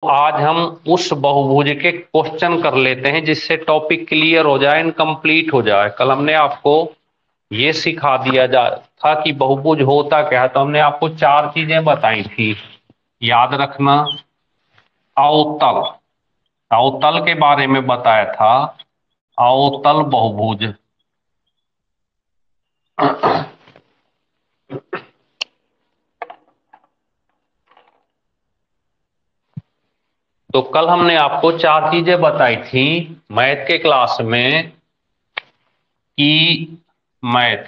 आज हम उस बहुभुज के क्वेश्चन कर लेते हैं जिससे टॉपिक क्लियर हो जाए, इनकम्प्लीट हो जाए। कल हमने आपको ये सिखा दिया जा था कि बहुभुज होता क्या है, तो हमने आपको चार चीजें बताई थी, याद रखना। अवतल, अवतल के बारे में बताया था, अवतल बहुभुज। तो कल हमने आपको चार चीजें बताई थी मैथ के क्लास में, कि मैथ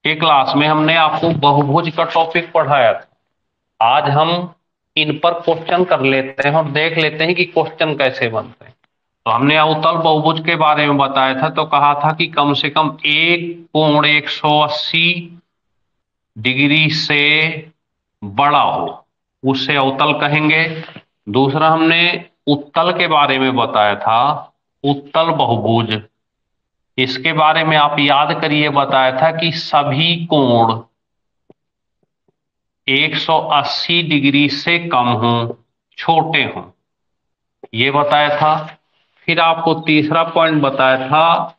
के क्लास में हमने आपको बहुभुज का टॉपिक पढ़ाया था। आज हम इन पर क्वेश्चन कर लेते हैं और देख लेते हैं कि क्वेश्चन कैसे बनते हैं। तो हमने अवतल बहुभुज के बारे में बताया था, तो कहा था कि कम से कम एक कोण 180 डिग्री से बड़ा हो, उसे अवतल कहेंगे। दूसरा हमने उत्तल के बारे में बताया था, उत्तल बहुभुज। इसके बारे में आप याद करिए, बताया था कि सभी कोण 180 डिग्री से कम हों, छोटे हों, ये बताया था। फिर आपको तीसरा पॉइंट बताया था,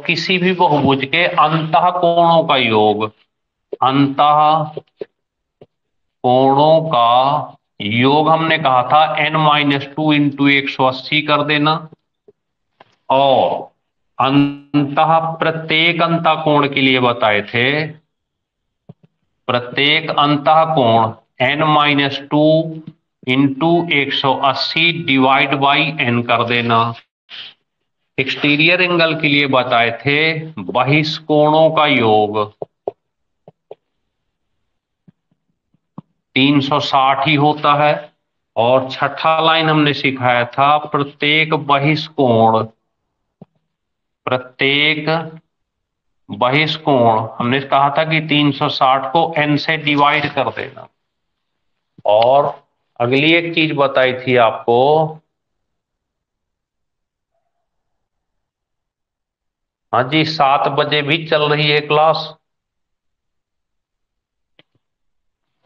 किसी भी बहुभुज के अंतः कोणों का योग, अंतः कोणों का योग हमने कहा था n-2 इंटू 180 कर देना। और अंतः प्रत्येक अंतः कोण के लिए बताए थे, प्रत्येक अंतः कोण n-2 into 180 divide by n कर देना। एक्सटीरियर एंगल के लिए बताए थे, बहिष्कोणों का योग 360 ही होता है। और छठा लाइन हमने सिखाया था, प्रत्येक बहिष्कोण, प्रत्येक बहिष्कोण हमने कहा था कि 360 को n से डिवाइड कर देना। और अगली एक चीज बताई थी आपको, हाँ जी, 7 बजे भी चल रही है क्लास,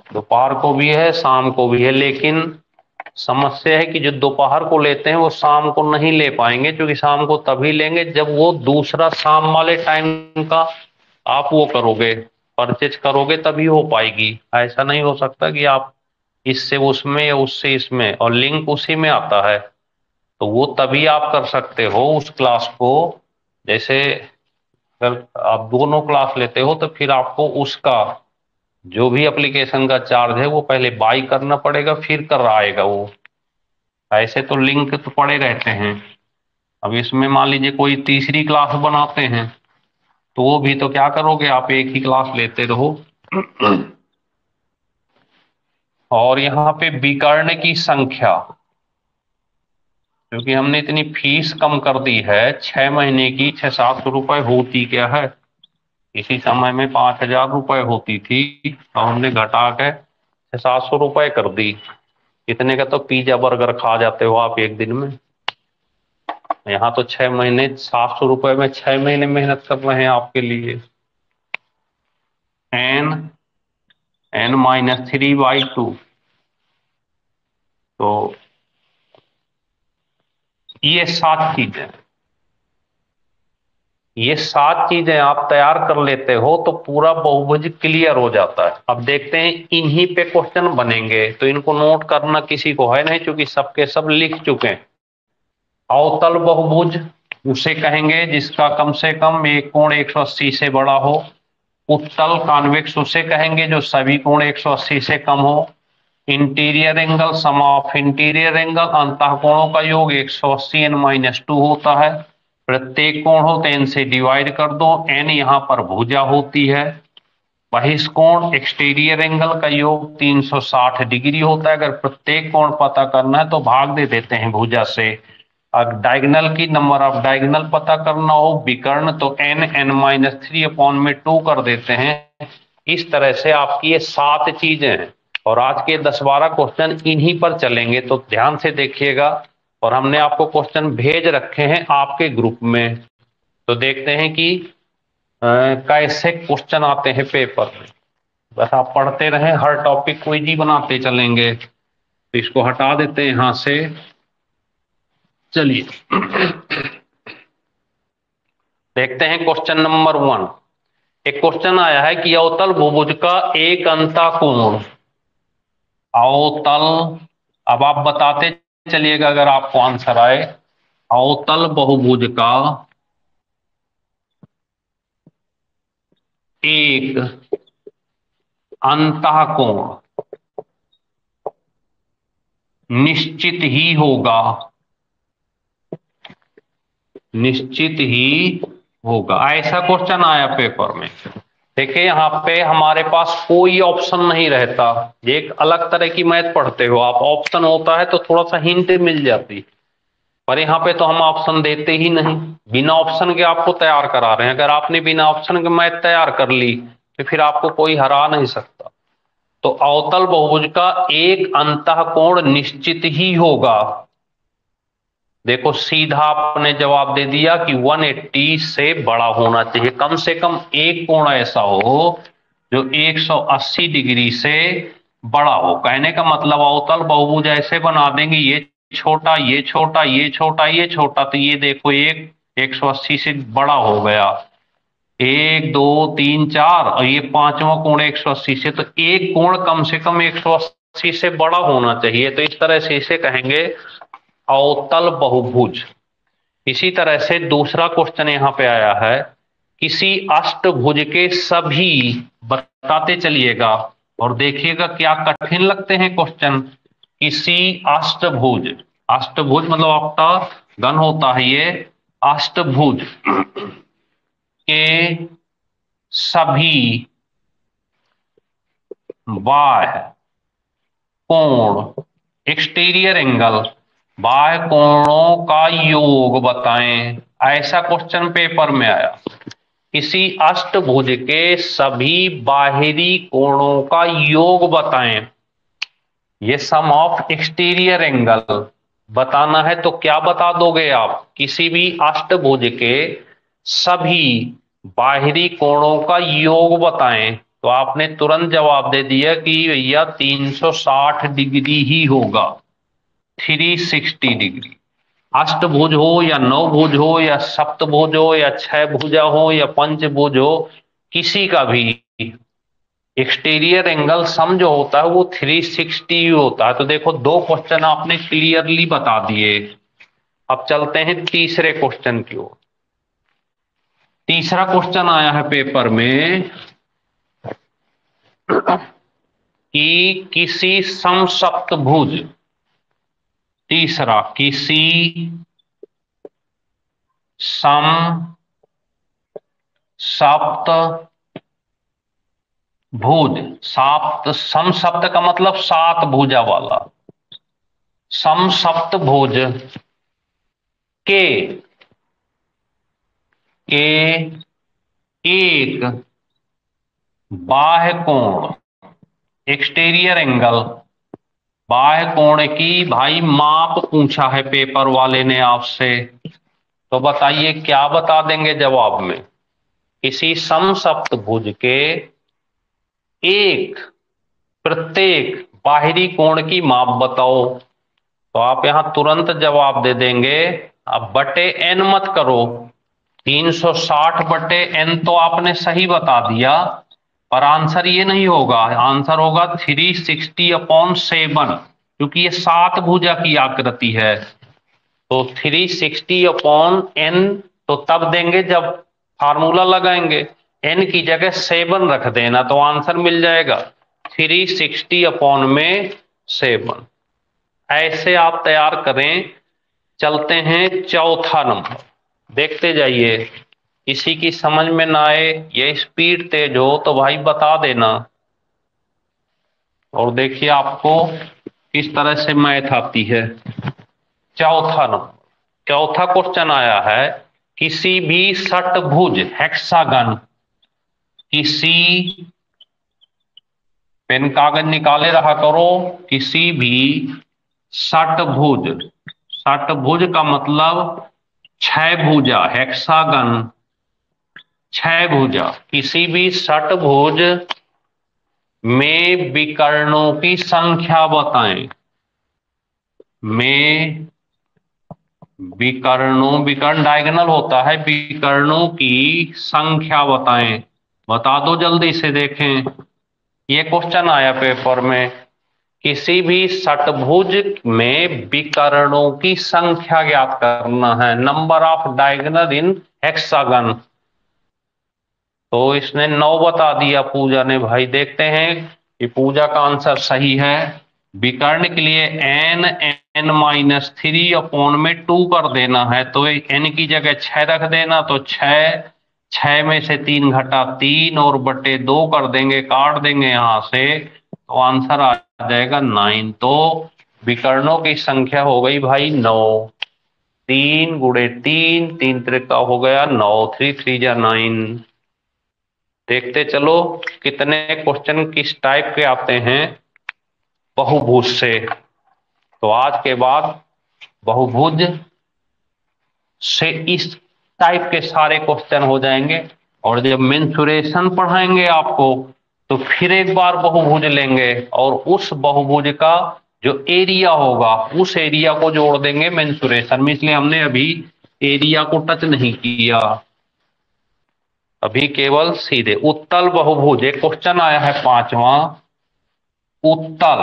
दोपहर को भी है, शाम को भी है। लेकिन समस्या है कि जो दोपहर को लेते हैं वो शाम को नहीं ले पाएंगे, क्योंकि शाम को तभी लेंगे जब वो दूसरा शाम वाले टाइम का आप वो करोगे, परचेज करोगे, तभी हो पाएगी। ऐसा नहीं हो सकता कि आप इससे उसमें या उससे इसमें, और लिंक उसी में आता है, तो वो तभी आप कर सकते हो उस क्लास को। जैसे अगर आप दोनों क्लास लेते हो तो फिर आपको उसका जो भी एप्लीकेशन का चार्ज है वो पहले बाई करना पड़ेगा, फिर कर आएगा वो। ऐसे तो लिंक तो पड़े रहते हैं। अब इसमें मान लीजिए कोई तीसरी क्लास बनाते हैं, तो वो भी तो क्या करोगे, आप एक ही क्लास लेते रहो। और यहाँ पे विकर्ण की संख्या, क्योंकि हमने इतनी फीस कम कर दी है, 6 महीने की 600-700 रुपए होती क्या है, इसी समय में 5000 रुपए होती थी, तो हमने घटा के 600-700 रुपए कर दी। इतने का तो पिज्जा बर्गर खा जाते हो आप एक दिन में। यहाँ तो 6 महीने 700 रुपए में 6 महीने मेहनत कर रहे हैं आपके लिए। n-3/2, तो ये 7 चीजें, ये 7 चीजें आप तैयार कर लेते हो तो पूरा बहुभुज क्लियर हो जाता है। अब देखते हैं इन्हीं पे क्वेश्चन बनेंगे, तो इनको नोट करना किसी को है नहीं, क्योंकि सबके सब लिख चुके हैं। अवतल बहुभुज उसे कहेंगे जिसका कम से कम एक कोण 180 से बड़ा हो। उत्तल कॉन्वेक्स उसे कहेंगे जो सभी कोण 180 से कम हो। Interior angle, sum of interior angle, अंतः कोणों का योग 180 n-2 होता है। प्रत्येक कोण हो तो n से डिवाइड कर दो, n यहाँ पर भुजा होती है। बहिष्कोण एक्सटीरियर एंगल का योग 360 डिग्री होता है। अगर प्रत्येक कोण पता करना है तो भाग दे देते हैं भुजा से। अगर डायगोनल की, नंबर ऑफ डायगोनल पता करना हो विकर्ण, तो n-3 अपॉन में 2 कर देते हैं। इस तरह से आपकी ये 7 चीजें हैं, और आज के 10-12 क्वेश्चन इन्हीं पर चलेंगे, तो ध्यान से देखिएगा। और हमने आपको क्वेश्चन भेज रखे हैं आपके ग्रुप में, तो देखते हैं कि कैसे क्वेश्चन आते हैं पेपर में। बस आप पढ़ते रहें, हर टॉपिक क्विज ही बनाते चलेंगे। तो इसको हटा देते हैं यहां से। चलिए देखते हैं क्वेश्चन नंबर 1। एक क्वेश्चन आया है कि अवतल बहुभुज का एक अंता कोण, अवतल, अब आप बताते चलिएगा अगर आपको आंसर आए। अवतल बहुभुज का एक अंतः कोण निश्चित ही होगा, निश्चित ही होगा, ऐसा क्वेश्चन आया पेपर में। देखिए यहाँ पे हमारे पास कोई ऑप्शन नहीं रहता। ये एक अलग तरह की मैथ पढ़ते हो आप, ऑप्शन होता है तो थोड़ा सा हिंट मिल जाती, पर यहाँ पे तो हम ऑप्शन देते ही नहीं। बिना ऑप्शन के आपको तैयार करा रहे हैं। अगर आपने बिना ऑप्शन के मैथ तैयार कर ली तो फिर आपको कोई हरा नहीं सकता। तो अवतल बहुभुज का एक अंतः कोण निश्चित ही होगा। देखो सीधा आपने जवाब दे दिया कि 180 से बड़ा होना चाहिए। कम से कम एक कोण ऐसा हो जो 180 डिग्री से बड़ा हो। कहने का मतलब अवतल बहुभुज ऐसे बना देंगे, ये छोटा, ये छोटा, ये छोटा, ये छोटा, तो ये देखो एक 180 से बड़ा हो गया, 1 2 3 4, और ये पांचवा कोण 180 से, तो एक कोण कम से कम 180 से बड़ा होना चाहिए। तो इस तरह से इसे कहेंगे अवतल बहुभुज। इसी तरह से दूसरा क्वेश्चन यहां पे आया है, किसी अष्टभुज के सभी, बताते चलिएगा और देखिएगा क्या कठिन लगते हैं क्वेश्चन। किसी अष्टभुज, अष्टभुज मतलब ऑक्टागन होता है ये, अष्टभुज के सभी बाह्य कोण, एक्सटीरियर एंगल, बाह्य कोणों का योग बताएं, ऐसा क्वेश्चन पेपर में आया। किसी अष्टभुज के सभी बाहरी कोणों का योग बताएं, ये सम ऑफ एक्सटीरियर एंगल बताना है। तो क्या बता दोगे आप? किसी भी अष्टभुज के सभी बाहरी कोणों का योग बताएं, तो आपने तुरंत जवाब दे दिया कि भैया 360 डिग्री ही होगा, 360 डिग्री। अष्टभुज हो या नवभुज हो या सप्तभुज हो या छह भुजा हो या पंचभुज हो, किसी का भी एक्सटीरियर एंगल सम जो होता है वो 360 होता है। तो देखो दो क्वेश्चन आपने क्लियरली बता दिए। अब चलते हैं तीसरे क्वेश्चन की ओर। तीसरा क्वेश्चन आया है पेपर में कि किसी समसप्तभुज, तीसरा, किसी सम सप्त भुज, सप्त, सम सप्त का मतलब सात भुजा वाला, सम सप्त भुज के एक बाह्य कोण, एक्सटीरियर एंगल, बाह्य कोण की भाई माप पूछा है पेपर वाले ने आपसे। तो बताइए क्या बता देंगे जवाब में? किसी समसप्तभुज के एक, प्रत्येक बाहरी कोण की माप बताओ। तो आप यहां तुरंत जवाब दे देंगे। अब बटे एन मत करो, 360 बटे एन तो आपने सही बता दिया, पर आंसर ये नहीं होगा। आंसर होगा 360/7, क्योंकि ये सात भुजा की आकृति है। तो 360/n तो तब देंगे जब फार्मूला लगाएंगे, n की जगह 7 रख देना तो आंसर मिल जाएगा 360/7। ऐसे आप तैयार करें। चलते हैं चौथा नंबर, देखते जाइए। किसी की समझ में ना आए या स्पीड तेज हो तो भाई बता देना। और देखिए आपको किस तरह से मैथ आती है। चौथा नंबर, चौथा क्वेश्चन आया है, किसी भी षटभुज, हेक्सागन, किसी, पेन कागज निकाले रहा करो, किसी भी षटभुज, षटभुज का मतलब छह भुजा, हेक्सागन छह भुजा, किसी भी षटभुज में विकर्णों की संख्या बताएं। में विकर्ण डायगोनल होता है, विकर्णों की संख्या बताएं। बता दो जल्दी से, देखें ये क्वेश्चन आया पेपर में। किसी भी षटभुज में विकर्णों की संख्या ज्ञात करना है, number of diagonal in hexagon. तो इसने 9 बता दिया पूजा ने भाई। देखते हैं कि पूजा का आंसर सही है। विकर्ण के लिए n अपॉन में 2 कर देना है, तो n की जगह 6 रख देना, तो 6, 6 में से 3 घटा 3 और बटे 2 कर देंगे, काट देंगे यहां से, तो आंसर आ जाएगा 9। तो विकर्णों की संख्या हो गई भाई 9। 3 गुणे 3, 3 त्रिका हो गया 9, 3 3 जा 9। देखते चलो कितने क्वेश्चन किस टाइप के आते हैं बहुभुज से। तो आज के बाद बहुभुज से इस टाइप के सारे क्वेश्चन हो जाएंगे, और जब मेंसुरेशन पढ़ाएंगे आपको तो फिर एक बार बहुभुज लेंगे, और उस बहुभुज का जो एरिया होगा उस एरिया को जोड़ देंगे मेंसुरेशन में। इसलिए हमने अभी एरिया को टच नहीं किया, अभी केवल सीधे उत्तल बहुभुज। एक क्वेश्चन आया है 5वां, उत्तल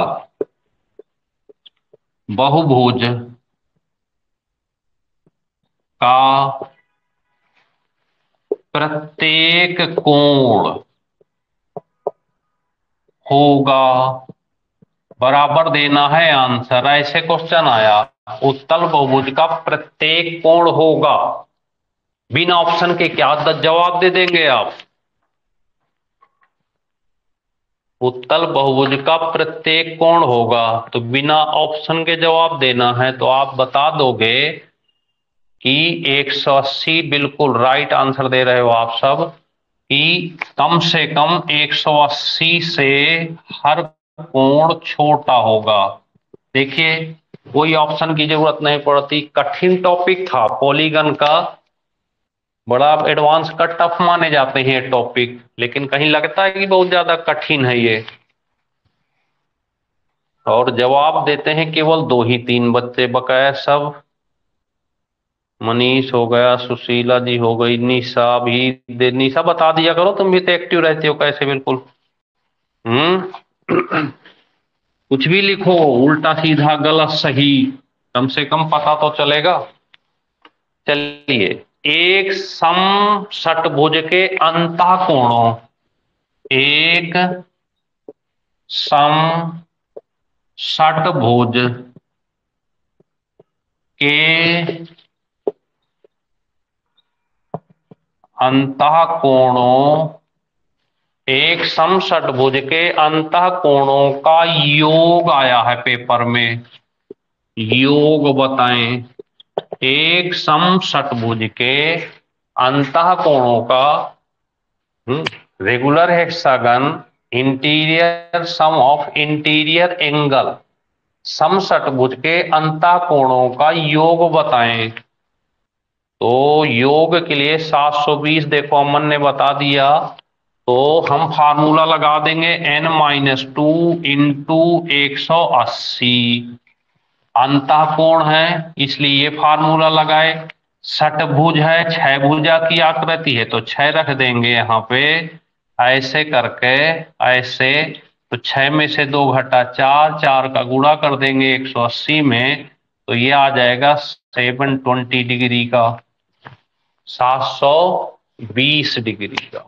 बहुभुज का प्रत्येक कोण होगा, बराबर देना है आंसर। ऐसे क्वेश्चन आया, उत्तल बहुभुज का प्रत्येक कोण होगा, बिना ऑप्शन के क्या जवाब दे देंगे आप? उत्तल बहुभुज का प्रत्येक कोण होगा, तो बिना ऑप्शन के जवाब देना है। तो आप बता दोगे कि 180, बिल्कुल राइट आंसर दे रहे हो आप सब, कि कम से कम 180 से हर कोण छोटा होगा। देखिए कोई ऑप्शन की जरूरत नहीं पड़ती। कठिन टॉपिक था पॉलीगन का, बड़ा एडवांस का टफ माने जाते हैं ये टॉपिक, लेकिन कहीं लगता है कि बहुत ज्यादा कठिन है ये। और जवाब देते हैं केवल 2 ही 3 बच्चे, बकाया सब मनीष हो गया, सुशीला जी हो गई, निशा भी निशा बता दिया करो, तुम भी तो एक्टिव रहती हो कैसे बिल्कुल। हम्म कुछ भी लिखो, उल्टा सीधा गलत सही, कम से कम पता तो चलेगा। चलिए, एक सम षटभुज के अंतः कोणों, एक सम षटभुज के अंतः कोणों, एक समषटभुज के अंतः कोणों का योग आया है पेपर में, योग बताएं। एक समषटभुज के अंतः कोणों का, regular hexagon interior sum of interior angle, समषटभुज के अंतः कोणों का योग बताएं। तो योग के लिए 720 देखो अमन ने बता दिया, तो हम फार्मूला लगा देंगे n-2 इंटू 180। अंतः कोण है इसलिए ये फार्मूला लगाए। षटभुज है, 6 भुजा की आकृति है, तो 6 रख देंगे यहाँ पे, ऐसे करके ऐसे। तो 6 में से 2 घटा 4, 4 का गुणा कर देंगे 180 में, तो ये आ जाएगा 720 डिग्री का, 720 डिग्री का,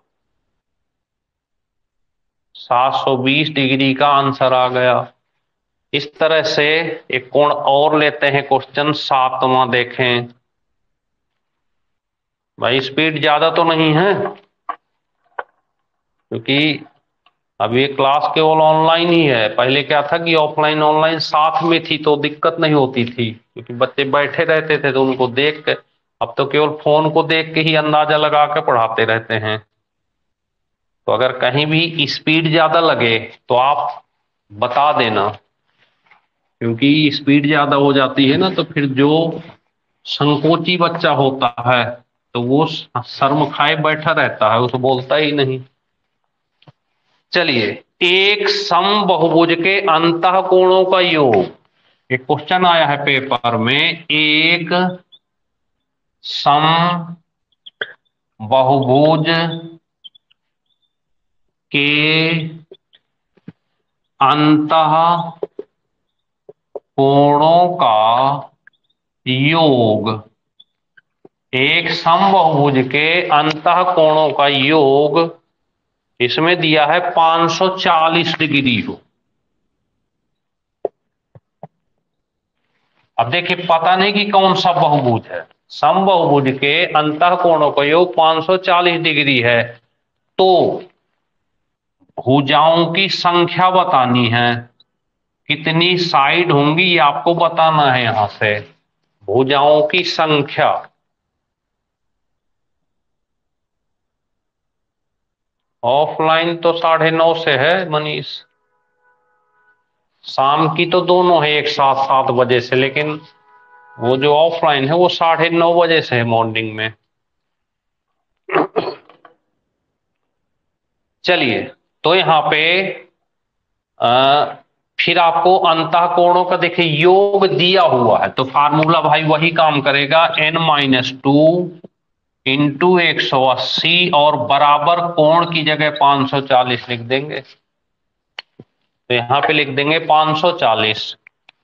720 डिग्री का आंसर आ गया। इस तरह से एक कोण और लेते हैं, क्वेश्चन 7वां देखें। भाई स्पीड ज्यादा तो नहीं है, क्योंकि अब ये क्लास केवल ऑनलाइन ही है। पहले क्या था कि ऑफलाइन ऑनलाइन साथ में थी तो दिक्कत नहीं होती थी, क्योंकि बच्चे बैठे रहते थे तो उनको देख के। अब तो केवल फोन को देख के ही अंदाजा लगा के पढ़ाते रहते हैं। तो अगर कहीं भी स्पीड ज्यादा लगे तो आप बता देना, क्योंकि स्पीड ज्यादा हो जाती है ना, तो फिर जो संकोची बच्चा होता है तो वो शर्म खाए बैठा रहता है, उसे बोलता ही नहीं। चलिए, एक सम बहुभुज के अंतः कोणों का योग, एक क्वेश्चन आया है पेपर में, एक सम बहुभुज के अंतः कोणों का योग, एक समबाहुभुज के अंतः कोणों का योग इसमें दिया है 540 डिग्री को। अब देखिए, पता नहीं कि कौन सा बहुभुज है। समबाहुभुज के अंतः कोणों का योग 540 डिग्री है, तो भुजाओं की संख्या बतानी है। कितनी साइड होंगी ये आपको बताना है। यहां से भुजाओं की संख्या, ऑफलाइन तो 9:30 से है मनीष, शाम की तो दोनों है एक साथ 7 बजे से, लेकिन वो जो ऑफलाइन है वो 9:30 बजे से है मॉर्निंग में। चलिए, तो यहाँ पे फिर आपको अंतः कोणों का देखिए योग दिया हुआ है, तो फार्मूला भाई वही काम करेगा, n-2 इंटू 180 और बराबर कोण की जगह 540 लिख देंगे। तो यहां पे लिख देंगे 540,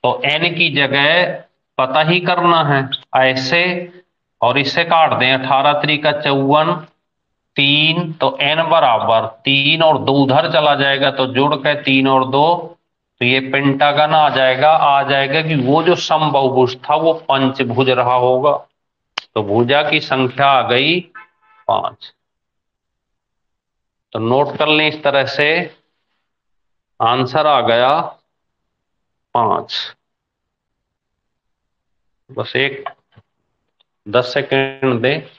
तो n की जगह पता ही करना है ऐसे, और इससे काट दें 18 त्रिका 54, 3, तो n बराबर 3 और 2 उधर चला जाएगा, तो जुड़ के 3 और 2, तो ये पेंटागन आ जाएगा कि वो जो समबाहुभुज था वो पंचभुज रहा होगा। तो भुजा की संख्या आ गई 5। तो नोट कर लें इस तरह से, आंसर आ गया 5। बस एक 10 सेकेंड दे।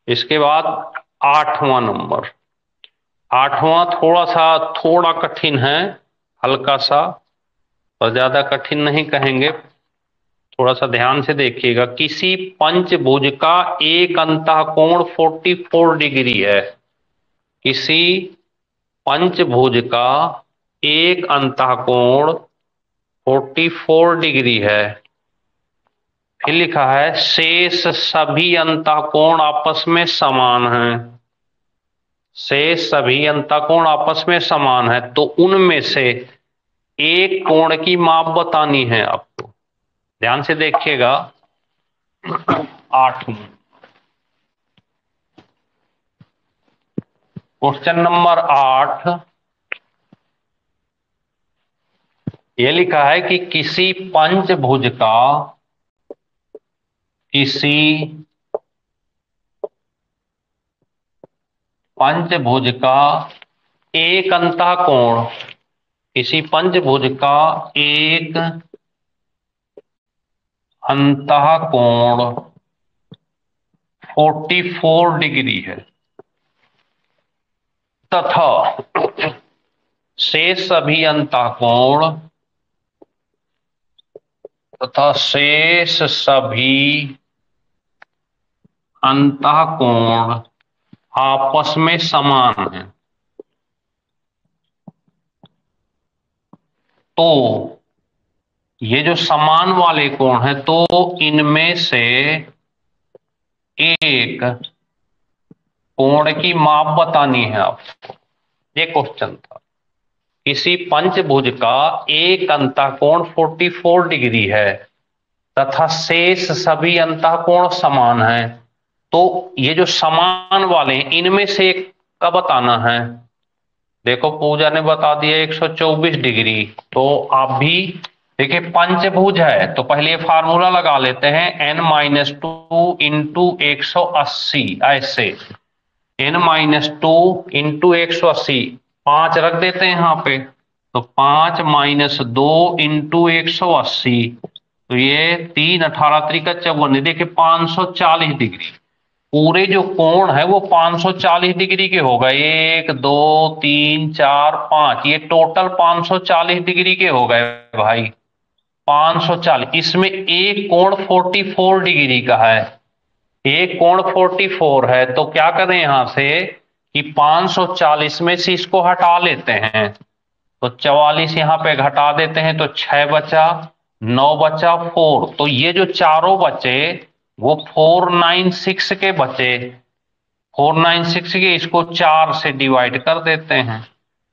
इसके बाद 8वां नंबर। 8वां थोड़ा कठिन है, हल्का सा, और ज्यादा कठिन नहीं कहेंगे। थोड़ा सा ध्यान से देखिएगा। किसी पंचभुज का एक अंतःकोण 44 डिग्री है। किसी पंचभुज का एक अंतःकोण 44 डिग्री है। फिर लिखा है शेष सभी अंतःकोण आपस में समान हैं। शेष सभी अंतःकोण आपस में समान है, तो उनमें से एक कोण की माप बतानी है आपको। ध्यान से देखिएगा। 8 क्वेश्चन नंबर 8 ये लिखा है कि किसी पंचभुज का एक अंतःकोण, किसी पंचभुज का एक अंतःकोण 44 डिग्री है, तथा शेष सभी अंतःकोण आपस में समान है। तो ये जो समान वाले कोण है, तो इनमें से एक कोण की माप बतानी है आपको। ये क्वेश्चन था। किसी पंचभुज का एक अंतःकोण 44 डिग्री है तथा शेष सभी अंतःकोण समान है, तो ये जो समान वाले हैं इनमें से एक का बताना है। देखो पूजा ने बता दिया 124 डिग्री, तो आप भी देखिए पंचभुज है, तो पहले फार्मूला लगा लेते हैं, n-2 इंटू 180, ऐसे n-2 इंटू 180, 5 रख देते हैं यहाँ पे, तो 5 - 2 इंटू 180, तो ये 3, 18 त्रिका 54, देखिए 540 डिग्री। पूरे जो कोण है वो 540 डिग्री के हो गए। 1, 2, 3, 4, 5, ये टोटल 540 डिग्री के हो गए भाई। 540, इसमें एक कोण 44 डिग्री का है। एक कोण 44 है, तो क्या करें यहां से कि 540 में से इसको हटा लेते हैं, तो 44 यहाँ पे घटा देते हैं तो 6 बचा, 9 बचा, 4। तो ये जो चारों बचे वो 496 के बचे, 496 के, इसको 4 से डिवाइड कर देते हैं।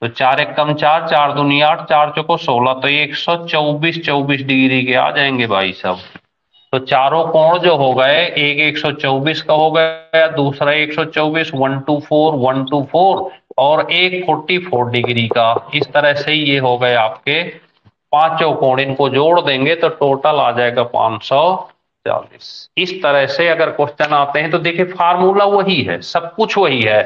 तो 4 एक कम 4, 4 दूनी 8, 4 चौको 16, तो 124 24 डिग्री के आ जाएंगे भाई साहब। तो चारों कोण जो हो गए, एक 124 का हो गया, दूसरा 124, 124 124, और एक 44 डिग्री का। इस तरह से ये हो गए आपके पांचों कोण। इनको जोड़ देंगे तो टोटल आ जाएगा 540। इस तरह से अगर क्वेश्चन आते हैं तो देखिए फार्मूला वही है, सब कुछ वही है।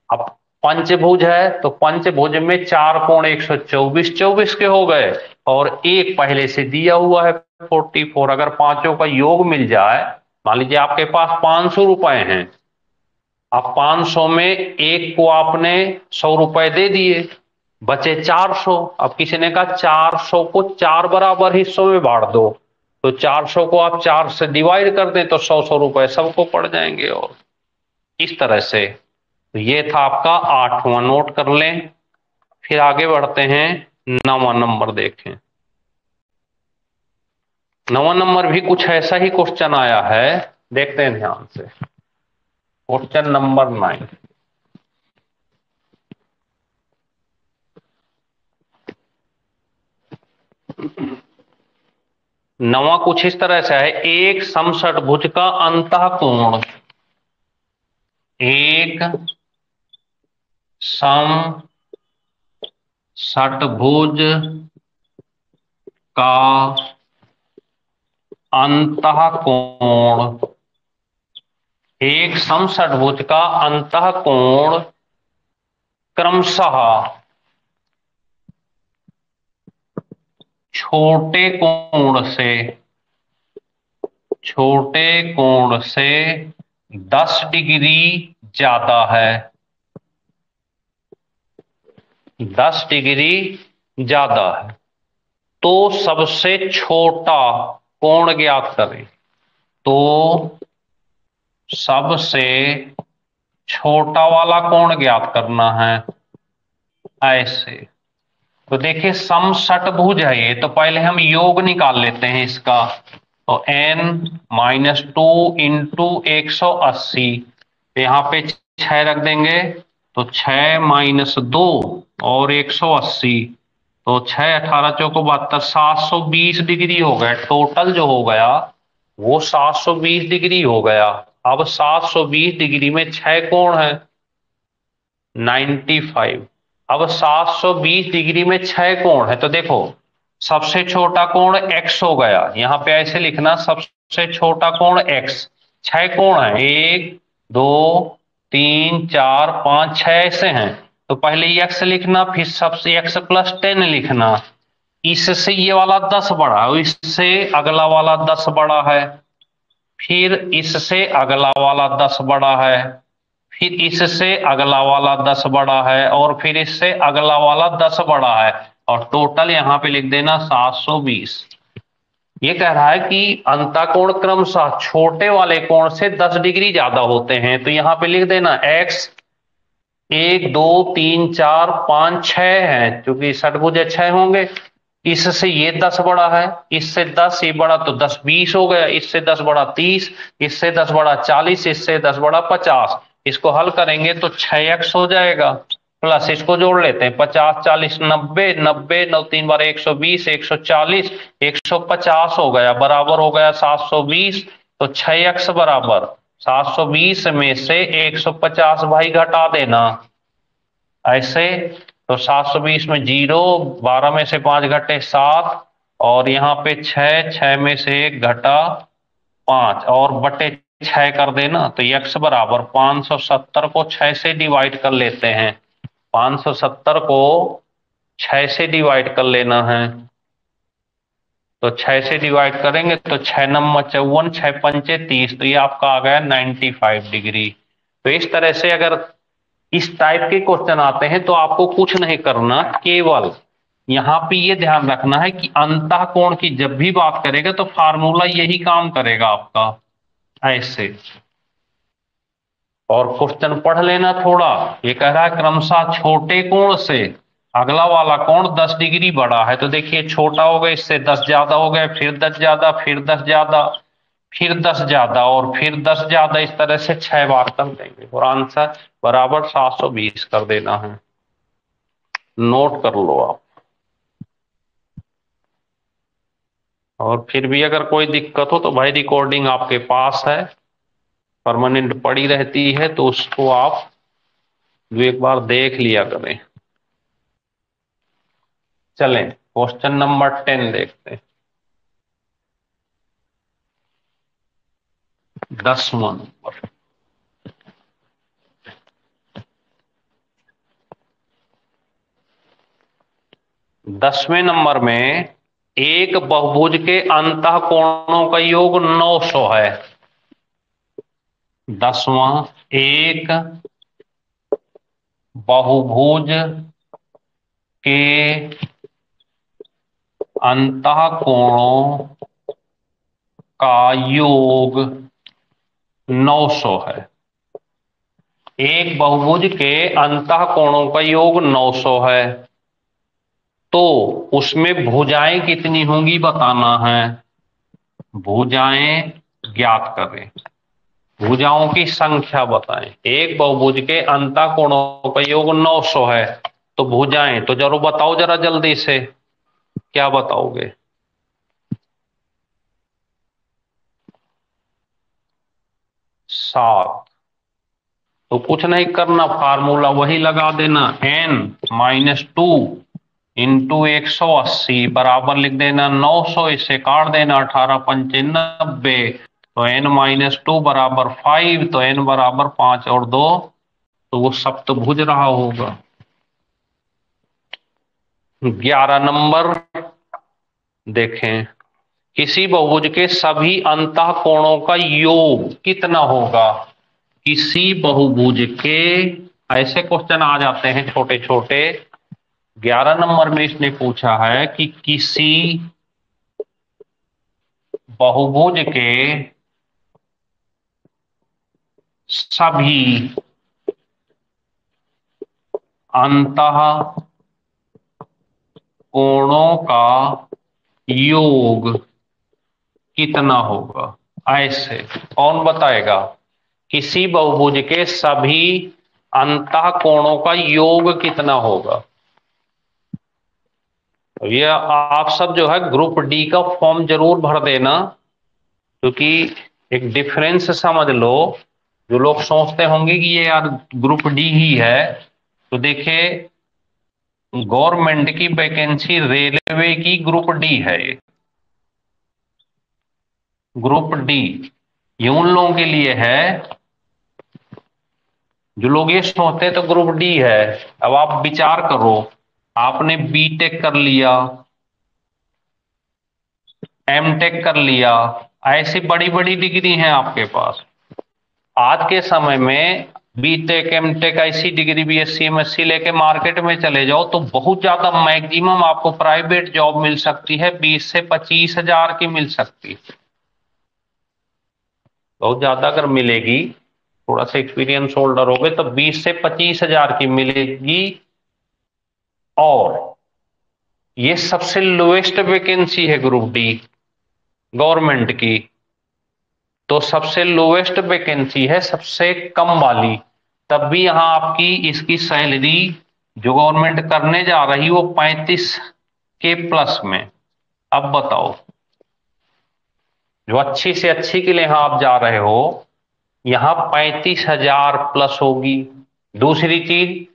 अब पंचभुज है तो पंचभुज में चार कोण 124 24 के हो गए, और एक पहले से दिया हुआ है 44। अगर पांचों का योग मिल जाए, मान लीजिए आपके पास 500 रुपए हैं, अब 500 में एक को आपने 100 रुपए दे दिए, बचे 400। अब किसी ने कहा 400 को 4 बराबर हिस्सों में बांट दो, तो 400 को आप 4 से डिवाइड कर दें तो 100 रुपए सबको पड़ जाएंगे। और इस तरह से, तो ये था आपका 8वां, नोट कर लें। फिर आगे बढ़ते हैं, 9वां नंबर देखें। 9वां नंबर भी कुछ ऐसा ही क्वेश्चन आया है, देखते हैं ध्यान से। Question number 9। नवा कुछ इस तरह से है, एक समषटभुज का अंतः कोण, एक समषटभुज का अंतः कोण, एक समषटभुज का अंतः कोण क्रमशः छोटे कोण से 10 डिग्री ज्यादा है, 10 डिग्री ज्यादा है, तो सबसे छोटा कोण ज्ञात करें। तो सबसे छोटा वाला कोण ज्ञात करना है ऐसे। तो देखिए समषटभुज है ये, तो पहले हम योग निकाल लेते हैं इसका। तो n-2 इंटू 180, यहाँ पे 6 रख देंगे, तो 6 - 2 और 180, तो 6 18 चौको 72, 720 डिग्री हो गया। टोटल जो हो गया वो 720 डिग्री हो गया। अब 720 डिग्री में 6 कोण है, 95। अब 720 डिग्री में 6 कोण है, तो देखो सबसे छोटा कोण x हो गया, यहां पे ऐसे लिखना, सबसे छोटा कोण x। 6 कोण है, 1 2 3 4 5 6 ऐसे हैं, तो पहले x लिखना, फिर सबसे x + 10 लिखना। इससे ये वाला 10 बड़ा है, इससे अगला वाला 10 बड़ा है, फिर इससे अगला वाला 10 बड़ा है, फिर इससे अगला वाला 10 बड़ा है, और फिर इससे अगला वाला 10 बड़ा है, और टोटल यहां पे लिख देना 720। ये कह रहा है कि अंतःकोण क्रमशः छोटे वाले कोण से 10 डिग्री ज्यादा होते हैं, तो यहां पे लिख देना x 1 2 3 4 5 6 है, क्योंकि षटभुज 6 होंगे। इससे ये 10 बड़ा है, इससे 10 ये बड़ा, तो 10 20 हो गया, इससे 10 बड़ा 30, इससे 10 बड़ा 40, इससे 10 बड़ा 50। इसको हल करेंगे तो 6x हो जाएगा, प्लस इसको जोड़ लेते हैं, 50 40 90, 90 9 3 बार 120, 140 150 हो गया, बराबर हो गया 720। तो 6x बराबर 720 में से 150 भाई घटा देना ऐसे। तो 720 में 0, 12 में से 5 घटे 7, और यहाँ पे 6, 6 में से 1 घटा 5, और बटे 6 कर देना। तो x बराबर 570 को 6 से डिवाइड कर लेते हैं, 570 को 6 से डिवाइड कर लेना है। तो 6 से डिवाइड करेंगे तो 6 नंबर 54, 6 पंचे 30, तो ये आपका आ गया 95 डिग्री। तो इस तरह से अगर इस टाइप के क्वेश्चन आते हैं तो आपको कुछ नहीं करना, केवल यहां पे ये ध्यान रखना है कि अंतः कोण की जब भी बात करेगा तो फार्मूला यही काम करेगा आपका ऐसे। और क्वेश्चन पढ़ लेना थोड़ा। ये कह रहा है क्रमशः छोटे कोण से, अगला वाला कोण 10 डिग्री बड़ा है, तो देखिए छोटा हो गया, इससे 10 ज्यादा हो गया, फिर 10 ज्यादा, फिर 10 ज्यादा, फिर 10 ज्यादा और फिर 10 ज्यादा, इस तरह से 6 बार कर देंगे और आंसर बराबर 720 कर देना है। नोट कर लो आप। और फिर भी अगर कोई दिक्कत हो तो भाई रिकॉर्डिंग आपके पास है, परमानेंट पड़ी रहती है, तो उसको आप एक बार देख लिया करें। चलें क्वेश्चन नंबर 10 देखते हैं। 10वां नंबर। 10वें नंबर में एक बहुभुज के अंतः कोणों का योग 900 है। 10वां, एक बहुभुज के अंतः कोणों का योग 900 है। एक बहुभुज के अंतः कोणों का योग 900 है, तो उसमें भुजाएं कितनी होंगी बताना है। भुजाएं ज्ञात करें, भुजाओं की संख्या बताएं। एक बहुभुज के अंतः कोणों का योग 900 है, तो भुजाएं तो जरूर बताओ जरा जल्दी से, क्या बताओगे। 7। तो कुछ नहीं करना, फार्मूला वही लगा देना, n-2 इंटू 180 बराबर लिख देना 900, इसे काट देना 18 पंचे 90, तो n-2 बराबर 5, तो n बराबर 5 और 2, तो वो सप्तभुज रहा होगा। 11 नंबर देखें, किसी बहुभुज के सभी अंतः कोणों का योग कितना होगा। किसी बहुभुज के, ऐसे क्वेश्चन आ जाते हैं छोटे छोटे। 11 नंबर में इसने पूछा है कि किसी बहुभुज के सभी अंतः कोणों का योग कितना होगा। ऐसे कौन बताएगा, किसी बहुभुज के सभी अंतः कोणों का योग कितना होगा। ये आप सब जो है ग्रुप डी का फॉर्म जरूर भर देना, क्योंकि एक डिफरेंस समझ लो। जो लोग सोचते होंगे कि ये यार ग्रुप डी ही है, तो देखिए गवर्नमेंट की वैकेंसी रेलवे की ग्रुप डी है ये। ग्रुप डी ये उन लोगों के लिए है जो लोग ये सोचते हैं तो ग्रुप डी है। अब आप विचार करो, आपने बीटेक कर लिया, एमटेक कर लिया, ऐसी बड़ी बड़ी डिग्री हैं आपके पास। आज के समय में बीटेक एमटेक ऐसी डिग्री बीएससी एमएससी लेके मार्केट में चले जाओ तो बहुत ज्यादा मैक्सिमम आपको प्राइवेट जॉब मिल सकती है, 20 से 25 हजार की मिल सकती है। बहुत ज्यादा अगर मिलेगी, थोड़ा सा एक्सपीरियंस होल्डर हो गए तो 20 से 25 हजार की मिलेगी। और ये सबसे लोएस्ट वैकेंसी है ग्रुप डी गवर्नमेंट की, तो सबसे लोएस्ट वैकेंसी है, सबसे कम वाली। तब भी यहां आपकी इसकी सैलरी जो गवर्नमेंट करने जा रही वो 35 के प्लस में। अब बताओ, जो अच्छी से अच्छी के लिए यहां आप जा रहे हो, यहां 35 हजार प्लस होगी। दूसरी चीज,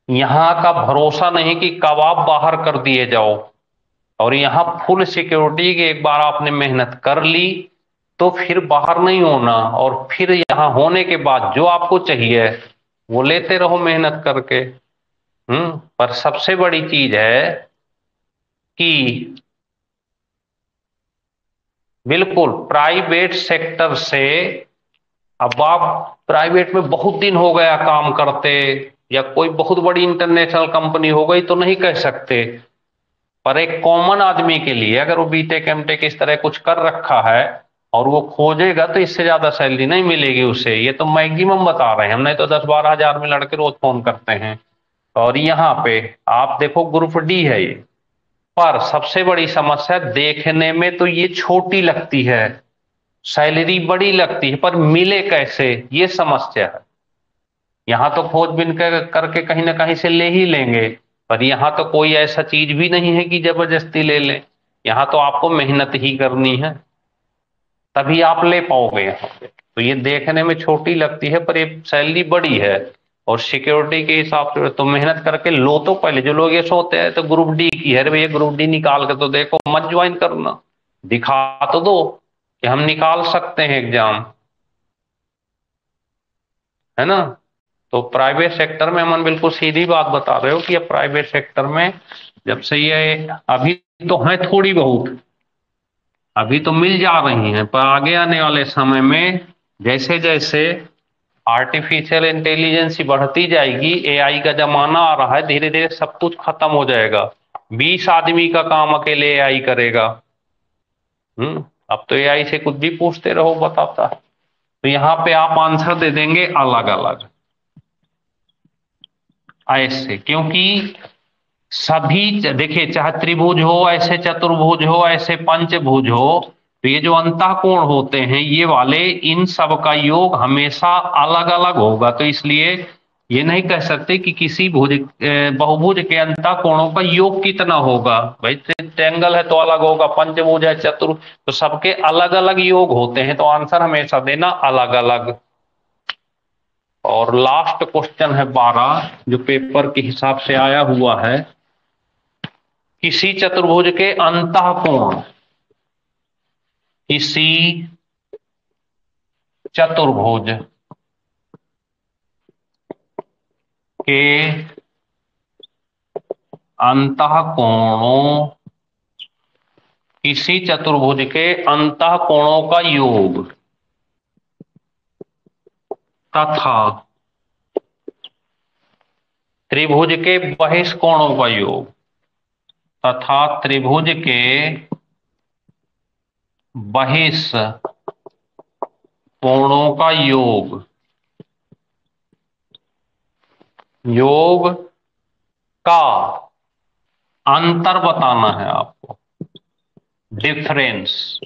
यहां का भरोसा नहीं कि कब आप बाहर कर दिए जाओ, और यहां फुल सिक्योरिटी की एक बार आपने मेहनत कर ली तो फिर बाहर नहीं होना, और फिर यहां होने के बाद जो आपको चाहिए वो लेते रहो मेहनत करके। पर सबसे बड़ी चीज है कि बिल्कुल प्राइवेट सेक्टर से, अब आप प्राइवेट में बहुत दिन हो गया काम करते, या कोई बहुत बड़ी इंटरनेशनल कंपनी हो गई तो नहीं कह सकते, पर एक कॉमन आदमी के लिए अगर वो बीटेक एमटेक इस तरह कुछ कर रखा है और वो खोजेगा तो इससे ज्यादा सैलरी नहीं मिलेगी उसे। ये तो मैक्सिमम बता रहे हैं हम, नहीं तो 10-12 हजार में लड़के रोज फोन करते हैं। और यहाँ पे आप देखो ग्रुप डी है ये, पर सबसे बड़ी समस्या देखने में तो ये छोटी लगती है, सैलरी बड़ी लगती है, पर मिले कैसे, ये समस्या है। यहाँ तो खोजबीन करके कहीं ना कहीं से ले ही लेंगे, पर यहाँ तो कोई ऐसा चीज भी नहीं है कि जबरदस्ती ले लें। यहाँ तो आपको मेहनत ही करनी है, तभी आप ले पाओगे यहाँ पे। तो ये देखने में छोटी लगती है, पर ये सैलरी बड़ी है, और सिक्योरिटी के हिसाब से तो मेहनत करके लो। तो पहले जो लोग ये सोते हैं तो ग्रुप डी की है, भैया ग्रुप डी निकाल के तो देखो, मत ज्वाइन करना, दिखा तो दो कि हम निकाल सकते हैं एग्जाम, है ना। तो प्राइवेट सेक्टर में अमन बिल्कुल सीधी बात बता रहे हो कि अब प्राइवेट सेक्टर में जब से ये अभी तो है थोड़ी बहुत, अभी तो मिल जा रही हैं, पर आगे आने वाले समय में जैसे जैसे आर्टिफिशियल इंटेलिजेंस बढ़ती जाएगी, एआई का जमाना आ रहा है, धीरे धीरे सब कुछ खत्म हो जाएगा। 20 आदमी का काम अकेले एआई करेगा। अब तो एआई से कुछ भी पूछते रहो बताता है। तो यहाँ पे आप आंसर दे देंगे अलग अलग ऐसे, क्योंकि सभी देखिए, चाहे त्रिभुज हो, ऐसे चतुर्भुज हो, ऐसे पंचभुज हो, तो ये जो अंतःकोण होते हैं ये वाले, इन सब का योग हमेशा अलग अलग होगा। तो इसलिए ये नहीं कह सकते कि किसी बहुभुज के अंतःकोणों का योग कितना होगा। भाई ट्रायंगल है तो अलग होगा, पंचभुज है, चतुर्भुज, तो सबके अलग अलग योग होते हैं, तो आंसर हमेशा देना अलग अलग। और लास्ट क्वेश्चन है 12, जो पेपर के हिसाब से आया हुआ है। किसी चतुर्भुज के अंतःकोण, किसी चतुर्भुज के अंतःकोणों, किसी चतुर्भुज के अंतःकोणों का योग तथा त्रिभुज के बहिष्कोणों का योग, तथा त्रिभुज के बहिष्कोणों का योग, योग का अंतर बताना है आपको, डिफरेंस।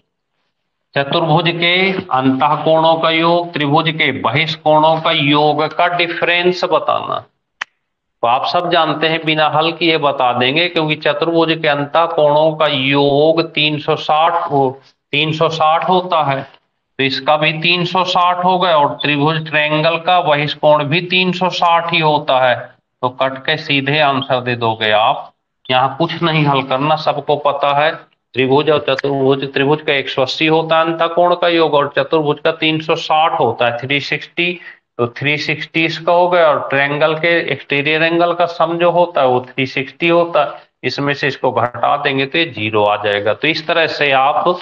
चतुर्भुज के अंतःकोणों का योग, त्रिभुज के बहिष्कोणों का योग का डिफरेंस बताना। तो आप सब जानते हैं, बिना हल किए बता देंगे, क्योंकि चतुर्भुज के अंतःकोणों का योग 360 होता है, तो इसका भी 360 हो गया, और त्रिभुज ट्रायंगल का बहिष्कोण भी 360 ही होता है। तो कट के सीधे आंसर दे दोगे आप, यहाँ कुछ नहीं हल करना, सबको पता है। त्रिभुज और चतुर्भुज, त्रिभुज का 180 होता है अंतःकोण का योग, और चतुर्भुज का 360 होता है, 360। तो 360 इसका हो गया, और ट्रायंगल के एक्सटीरियर एंगल का सम जो होता है वो 360 होता है, इसमें से इसको घटा देंगे तो ये 0 आ जाएगा। तो इस तरह से आप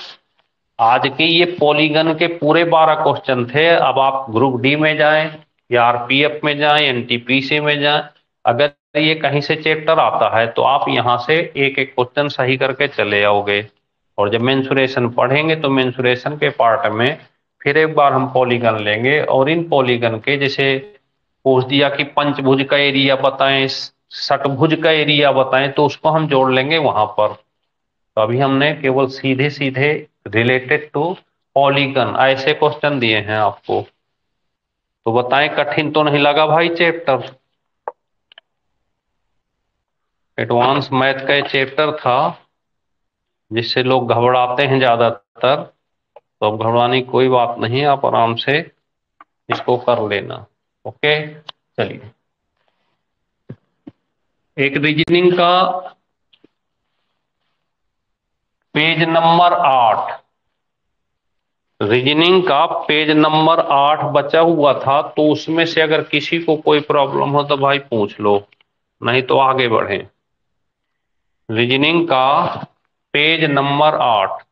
आज के ये पॉलीगन के पूरे 12 क्वेश्चन थे। अब आप ग्रुप डी में जाएं, या आरपीएफ में जाएं, एनटीपीसी में जाएं, अगर ये कहीं से चैप्टर आता है तो आप यहाँ से एक एक क्वेश्चन सही करके चले आओगे। और जब मेंसुरेशन पढ़ेंगे तो मेंसुरेशन के पार्ट में फिर एक बार हम पॉलीगन लेंगे, और इन पॉलीगन के जैसे पूछ दिया कि पंचभुज का एरिया बताएं, षटभुज का एरिया बताएं, तो उसको हम जोड़ लेंगे वहां पर। तो अभी हमने केवल सीधे सीधे रिलेटेड टू पॉलीगन ऐसे क्वेश्चन दिए हैं आपको। तो बताएं, कठिन तो नहीं लगा भाई चैप्टर? एडवांस मैथ का चैप्टर था जिससे लोग घबराते हैं ज्यादातर, तो अब घबराने की कोई बात नहीं, आप आराम से इसको कर लेना। ओके, चलिए एक रीजनिंग का पेज नंबर 8, रीजनिंग का पेज नंबर 8 बचा हुआ था, तो उसमें से अगर किसी को कोई प्रॉब्लम हो तो भाई पूछ लो, नहीं तो आगे बढ़े। रीजनिंग का पेज नंबर 8।